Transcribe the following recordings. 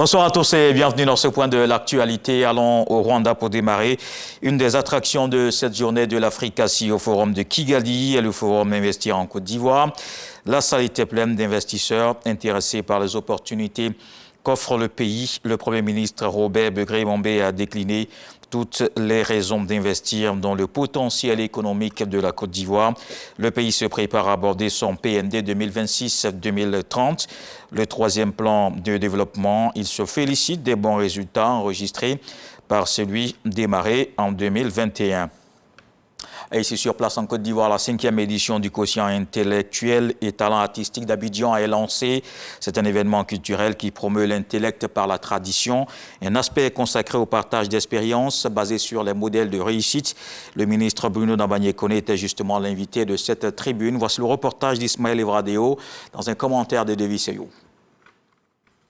Bonsoir à tous et bienvenue dans ce point de l'actualité. Allons au Rwanda pour démarrer. Une des attractions de cette journée de l'Africatie au forum de Kigali et le forum Investir en Côte d'Ivoire. La salle était pleine d'investisseurs intéressés par les opportunités qu'offre le pays. Le Premier ministre Robert Begré-Mombe a décliné toutes les raisons d'investir dans le potentiel économique de la Côte d'Ivoire. Le pays se prépare à aborder son PND 2026-2030, le troisième plan de développement. Il se félicite des bons résultats enregistrés par celui démarré en 2021. Et ici sur place en Côte d'Ivoire, la 5e édition du quotient intellectuel et talent artistique d'Abidjan est lancée. C'est un événement culturel qui promeut l'intellect par la tradition, un aspect consacré au partage d'expériences basé sur les modèles de réussite. Le ministre Bruno Nabagné-Koné était justement l'invité de cette tribune. Voici le reportage d'Ismaël Evradeo dans un commentaire de Devi Seyou.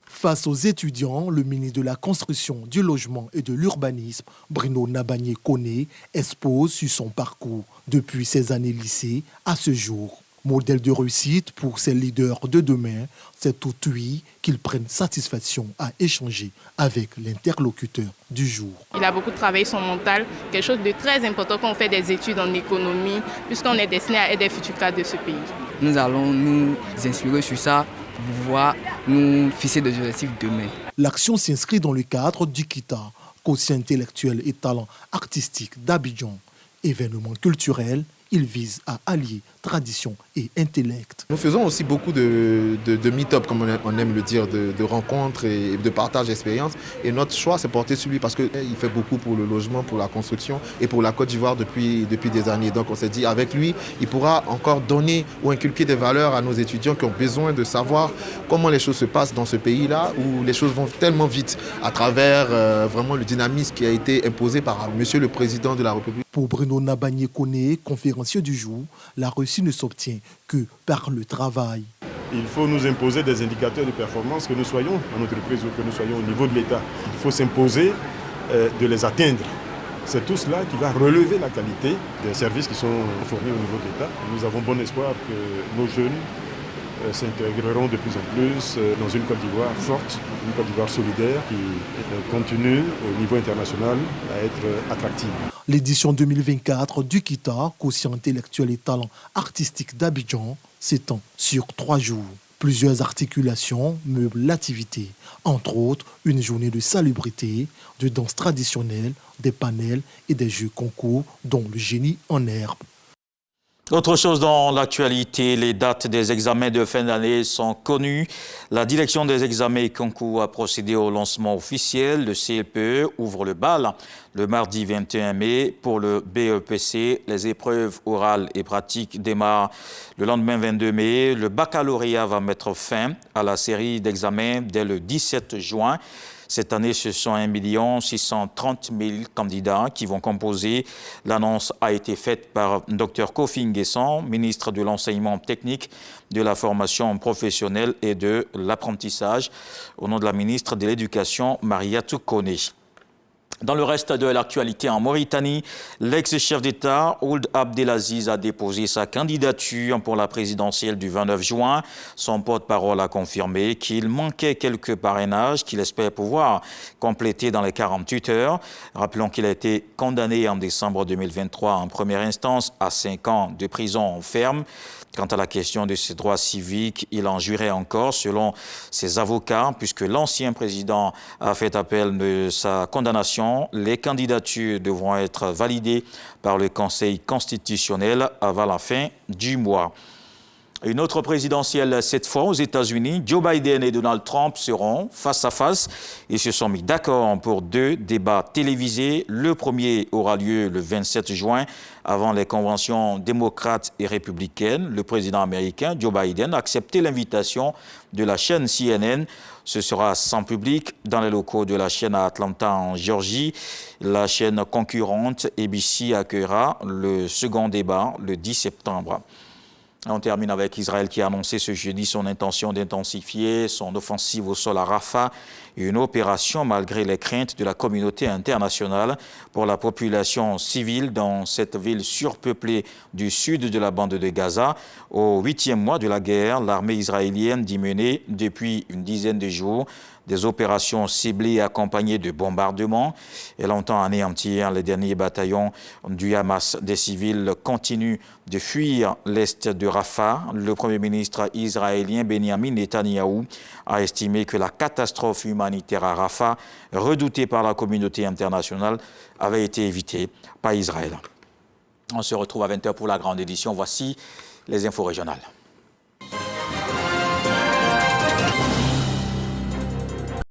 Face aux étudiants, le ministre de la Construction, du Logement et de l'Urbanisme, Bruno Nabagné-Koné, expose sur son parcours depuis ses années lycée à ce jour. Modèle de réussite pour ces leaders de demain, c'est aujourd'hui qu'ils prennent satisfaction à échanger avec l'interlocuteur du jour. Il a beaucoup travaillé son mental, quelque chose de très important quand on fait des études en économie, puisqu'on est destiné à aider les futurs cadres de ce pays. Nous allons nous inspirer sur ça pour pouvoir nous fixer des objectifs demain. L'action s'inscrit dans le cadre du KITA, quotient intellectuel et talent artistique d'Abidjan. Événement culturel, il vise à allier tradition et intellect. Nous faisons aussi beaucoup de meet-up, comme on aime le dire, de rencontres et de partage d'expériences. Et notre choix s'est porté sur lui parce qu'il fait beaucoup pour le logement, pour la construction et pour la Côte d'Ivoire depuis des années. Donc on s'est dit, avec lui, il pourra encore donner ou inculquer des valeurs à nos étudiants qui ont besoin de savoir comment les choses se passent dans ce pays-là, où les choses vont tellement vite à travers vraiment le dynamisme qui a été imposé par Monsieur le Président de la République. Pour Bruno Nabagné-Koné, conférencier du jour, la réussite ne s'obtient que par le travail. Il faut nous imposer des indicateurs de performance, que nous soyons en entreprise ou que nous soyons au niveau de l'État. Il faut s'imposer de les atteindre. C'est tout cela qui va relever la qualité des services qui sont fournis au niveau de l'État. Nous avons bon espoir que nos jeunes s'intégreront de plus en plus dans une Côte d'Ivoire forte, une Côte d'Ivoire solidaire qui continue au niveau international à être attractive. L'édition 2024 du KITA, quotient intellectuel et talent artistique d'Abidjan, s'étend sur 3 jours. Plusieurs articulations meublent l'activité, entre autres une journée de salubrité, de danse traditionnelle, des panels et des jeux concours dont le génie en herbe. Autre chose dans l'actualité, les dates des examens de fin d'année sont connues. La direction des examens et concours a procédé au lancement officiel. Le CLPE ouvre le bal le mardi 21 mai. Pour le BEPC, les épreuves orales et pratiques démarrent le lendemain 22 mai. Le baccalauréat va mettre fin à la série d'examens dès le 17 juin. Cette année, ce sont 1 630 000 candidats qui vont composer. L'annonce a été faite par Dr Kofi Nguessan, ministre de l'Enseignement technique, de la formation professionnelle et de l'apprentissage, au nom de la ministre de l'Éducation, Mariatou Koné. Dans le reste de l'actualité en Mauritanie, l'ex-chef d'État, Ould Abdelaziz, a déposé sa candidature pour la présidentielle du 29 juin. Son porte-parole a confirmé qu'il manquait quelques parrainages qu'il espère pouvoir compléter dans les 48 heures. Rappelons qu'il a été condamné en décembre 2023 en première instance à 5 ans de prison ferme. Quant à la question de ses droits civiques, il en jurait encore, selon ses avocats, puisque l'ancien président a fait appel de sa condamnation. Les candidatures devront être validées par le Conseil constitutionnel avant la fin du mois. Une autre présidentielle, cette fois aux États-Unis. Joe Biden et Donald Trump seront face à face. Ils se sont mis d'accord pour 2 débats télévisés. Le premier aura lieu le 27 juin avant les conventions démocrates et républicaines. Le président américain, Joe Biden, a accepté l'invitation de la chaîne CNN. Ce sera sans public dans les locaux de la chaîne à Atlanta, en Géorgie. La chaîne concurrente ABC accueillera le second débat le 10 septembre. On termine avec Israël qui a annoncé ce jeudi son intention d'intensifier son offensive au sol à Rafah, une opération malgré les craintes de la communauté internationale pour la population civile dans cette ville surpeuplée du sud de la bande de Gaza. Au 8e mois de la guerre, l'armée israélienne dit mener depuis une dizaine de jours des opérations ciblées accompagnées de bombardements. Elle entend anéantir les derniers bataillons du Hamas. Des civils continuent de fuir l'est de Rafah. Le Premier ministre israélien Benjamin Netanyahou a estimé que la catastrophe humanitaire à Rafah, redoutée par la communauté internationale, avait été évitée par Israël. On se retrouve à 20h pour la grande édition. Voici les infos régionales.